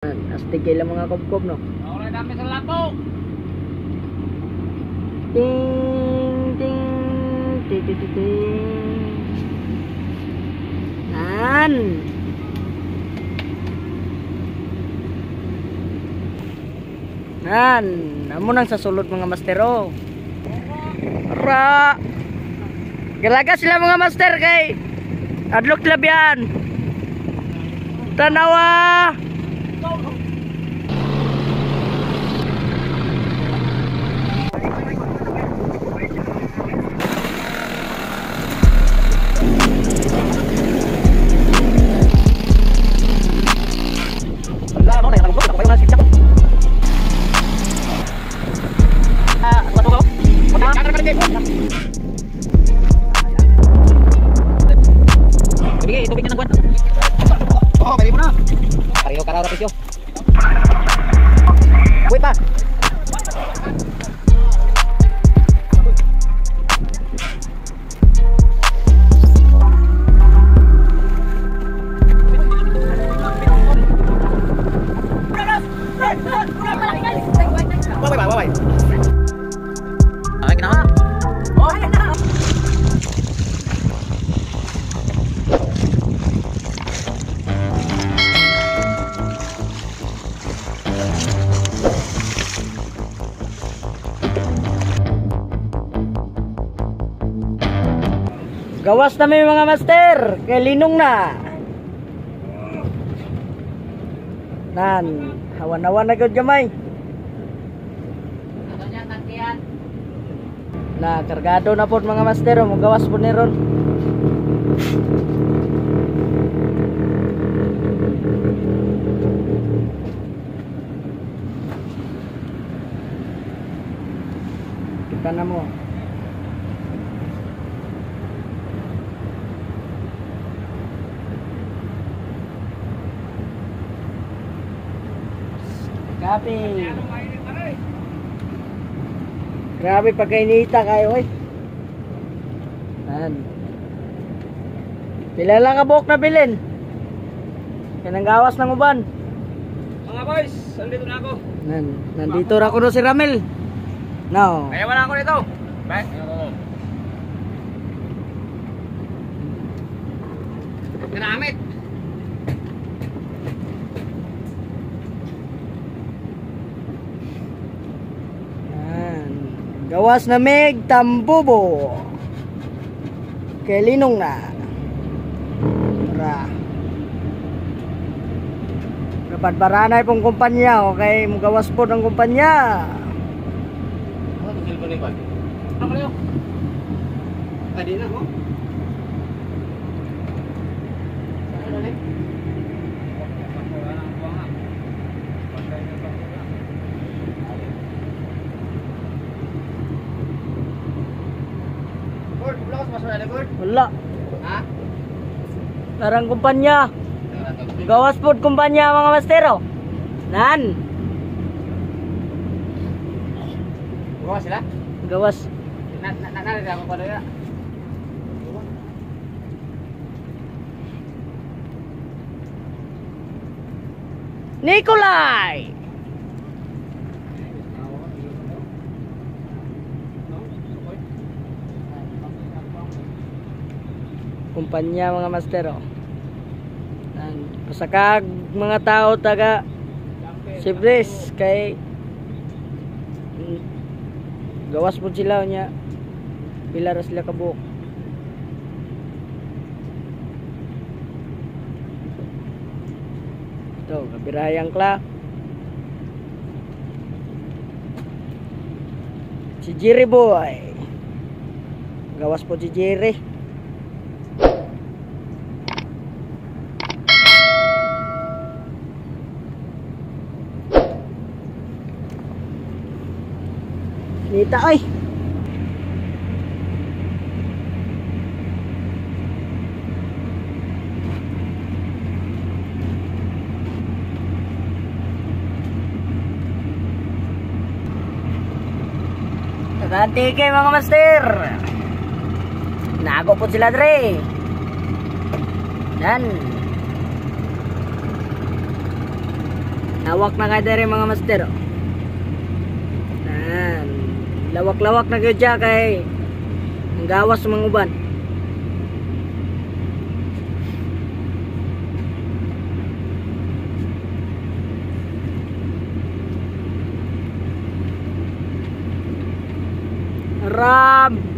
Astig kayo lang mga kubkob, no? Oray dami sa lapo. Ting ting ting ting ting ting. Nan. Nan, amo nang sa sulod mga mastero. Ra. Galaga sila mga master kay adlok labyan. Tanawa. Sige, tubig na ng buwan. Oh, bali mo na. Pareho ka raw rapisyo. Wait pa. Bye. Ay, ginawa. Oh, ayan na. Gawas na may mga master, kay linong na. Nan, hawan-hawan na gud gamay. Ano niya tangkihan? Na kargado na pod mga master, mo gawas po ni ron. Kita na mo. Grabe. Grabe pagkainita kayo, oy. Nan. Pila lang ka buhok na bilin. Kanang gawas ng uban. Mga boys, nandito na ako. Nandito ra ko no si Ramel. No. Kaya wala ako nito. Bye. Ginamit. Gawas na meg tambubo. Kay linong na. Dapat baranay pong kumpanya o kay mugawas po ng kumpanya. Ano to silver ni Bal? Ano kayo? Tadi na mo. Ano ni? Wala. Ha? Larang kumpanya. Gawas po kumpanya mga mastero. Nan. Gawas sila? Gawas. Naririnig ako pa doon. Nikolai. Kumpanya mga mastero. Pasakag mga tao taga Sibres kay gawas po sila niya. Pila ra sila kabuok. Ito, kabirayang kla. Si Jerry boy. Gawas po si Jerry. Nita ay. Taganti kay mga master. Nago po sila dre. Yan. Lawak na kayo dere mga master. Yan. Lawak-lawak na kayo dyan kay ang gawas mga uban.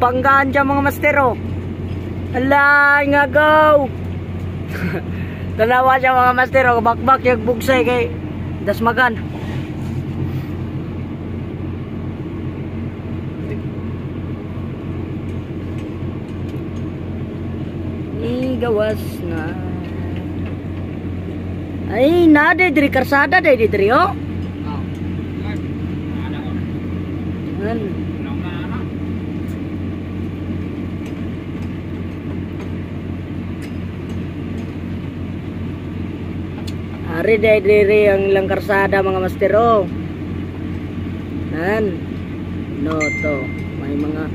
Banggaan dyan mga mastero. Alay nga go. Tanawa siya mga mastero. Bakbak yung bugsay kay dasmagan. Gawas na. Ay nade diri karsada diri diri oh. Ari diri ang ilang karsada mga mastero. Nan. No to. May mga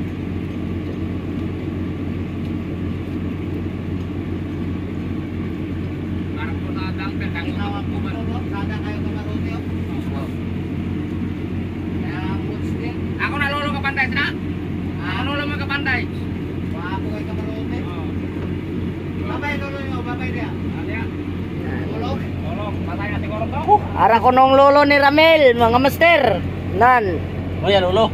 Ako na lolo ka panday na. Ako lolo mo ka panday. Ako kay kamarote. Babay lolo yo, babay dia. Dia. Lolo. Lolo, patay na siguro to. Ara ko nung lolo ni Ramel, mga master. Nan. Oh ya lolo.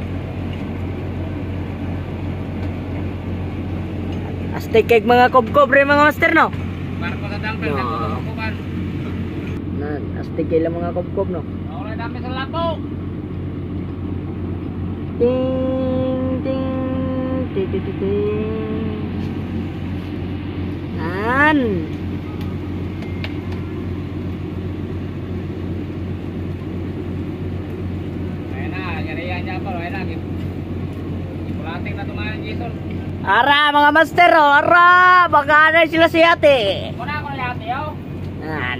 Astig kay mga kob-kob re mga master no. Barko sa damper sa kuban. Nan, astig kay lang mga kob-kob no. Ora dami sa lapo. Ting ting ting ting ting. Nan. Ayun na, yari-yan dyan po. Ayun na, ipulating na tumahan Jason. Ara mga master oh, ara. Baka na sila si ate. Muna ako na ate yo. Nan.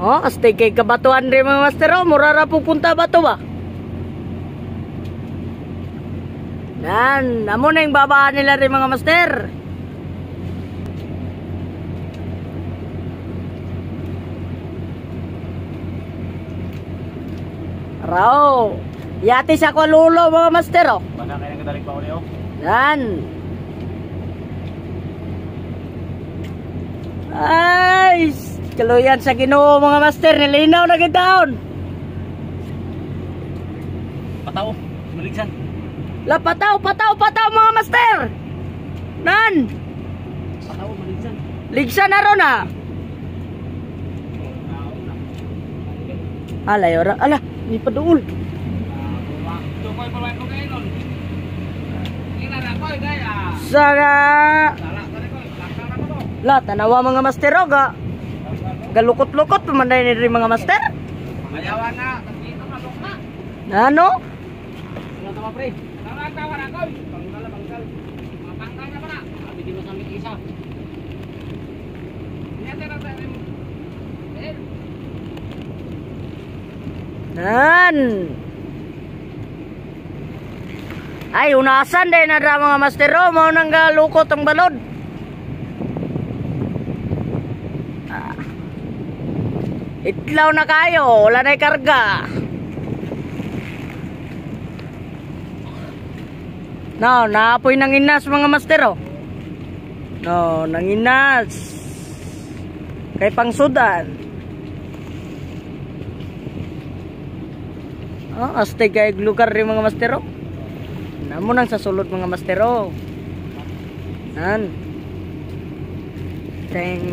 Oh, astig kay kabatuan rin mga master oh. Murara pupunta ba to ba? Yan, amo na yung babaan nila rin mga master. Rao, yati sa ko lulo mga master oh. Baka kayo nagkadaling pa uli oh. Yan. Ay, kaluyan sa Ginoo mga master, nilinaw na gitaon. Pataw, maligsan. La pataw mga master. Nan. Pataw, maligsan. Ligsan na ron ah. Alay ora, ala, ni paduol. Tukoy pa lang ko kayo nun. Ina na ko gaya. Sara. Sala tadi ko, lakang na ko to. La tanawa mga master ga. Galukot-lukot pamanday ni rin mga master. Ayawan na, dito na lok na. Ano? Ano tama pre? Tawa na ko. Bangkal. Mapangkal na pa na. Abi di mo samit isa. Niya na tayo. Nan. Ay, unasan din na mga master mo nang galukot ang balod. Itlaw na kayo, wala na karga. No, naapoy ng inas mga master oh. No, nang inas. Kay pangsudan. Oh, astig kay lugar rin mga master oh. Namo nang sa sulod mga master oh. Nan. Teng.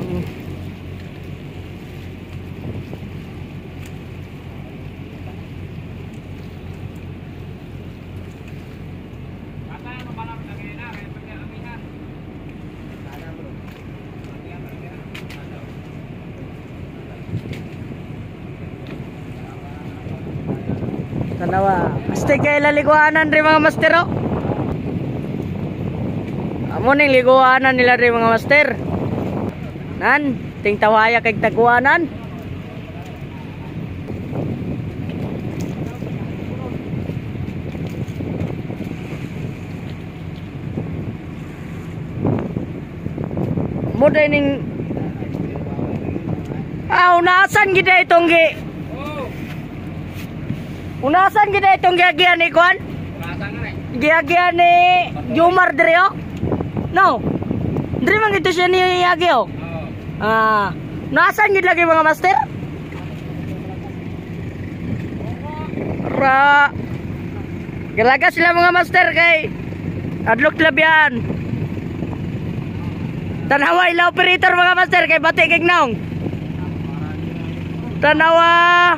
Tanawa. Astig kay laliguanan rin mga master oh. Amo ning liguanan nila rin mga master. Nan, ting tawaya kay taguanan. Mo ning Unasan gid itong Unasan gid itong giagian ni Kwan? Giagian ni Jumar dire oh? No. Dire man gito siya ni Yagi oh. Nasan gid lagi mga master? Galaga sila mga master kay adlok labyan. Tanawa ila operator mga master kay bati kay naong. Tanawa.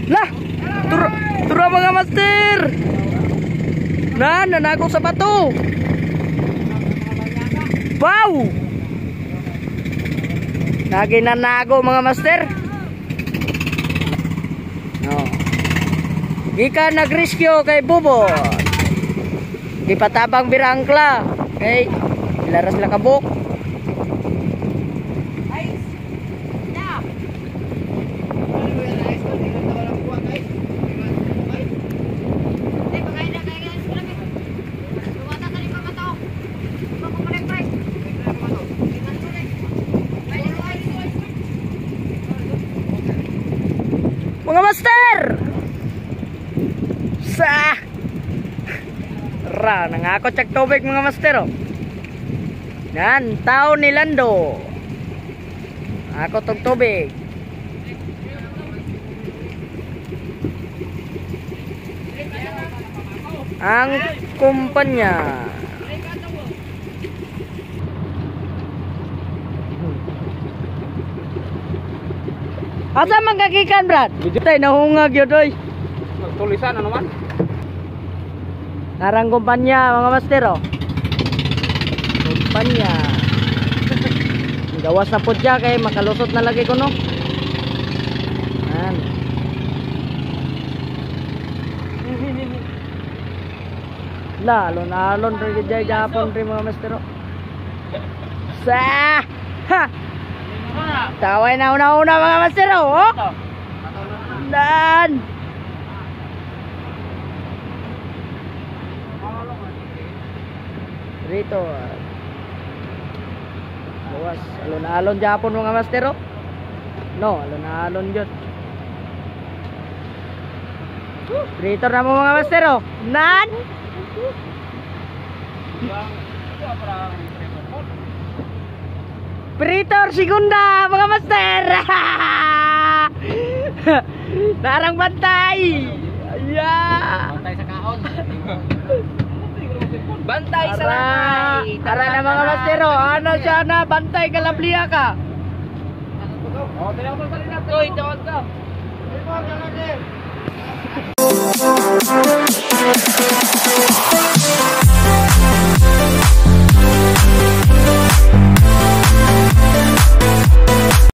Lah, turo mga master. Nanako sa bato. Wow. Lagi nanago mga master. No. Gika nagrescue kay Bubo. Gipatabang birangkla. Okay. Ilaras la kabuk. Mga master! Nangako check tubig mga master oh. Yan, tao ni Lando. Ako tong tubig. Ang kumpanya. Asa man kagikan, Brad? Tay nahungag yun, doy. Tulisan ano man? Narang kumpanya, mga master, oh. Kumpanya. Gawas na po siya, kaya makalusot na lagi ko, no? Yan. Alon rin dyan, Japon rin, mga master, oh. Ha! Taway na una-una mga master oh. Dan. Rito. Bawas alon-alon Japon mga master oh. No, alon-alon jud. Rito na mo mga master oh. Nan. Operator segunda mga master. Narang bantay. Yeah. Bantay sa kaon. Bantay sa lanay. Tara na mga master oh. Ano siya na bantay kalabliya ka. Oh, tawag ka. Oy, tawag ka.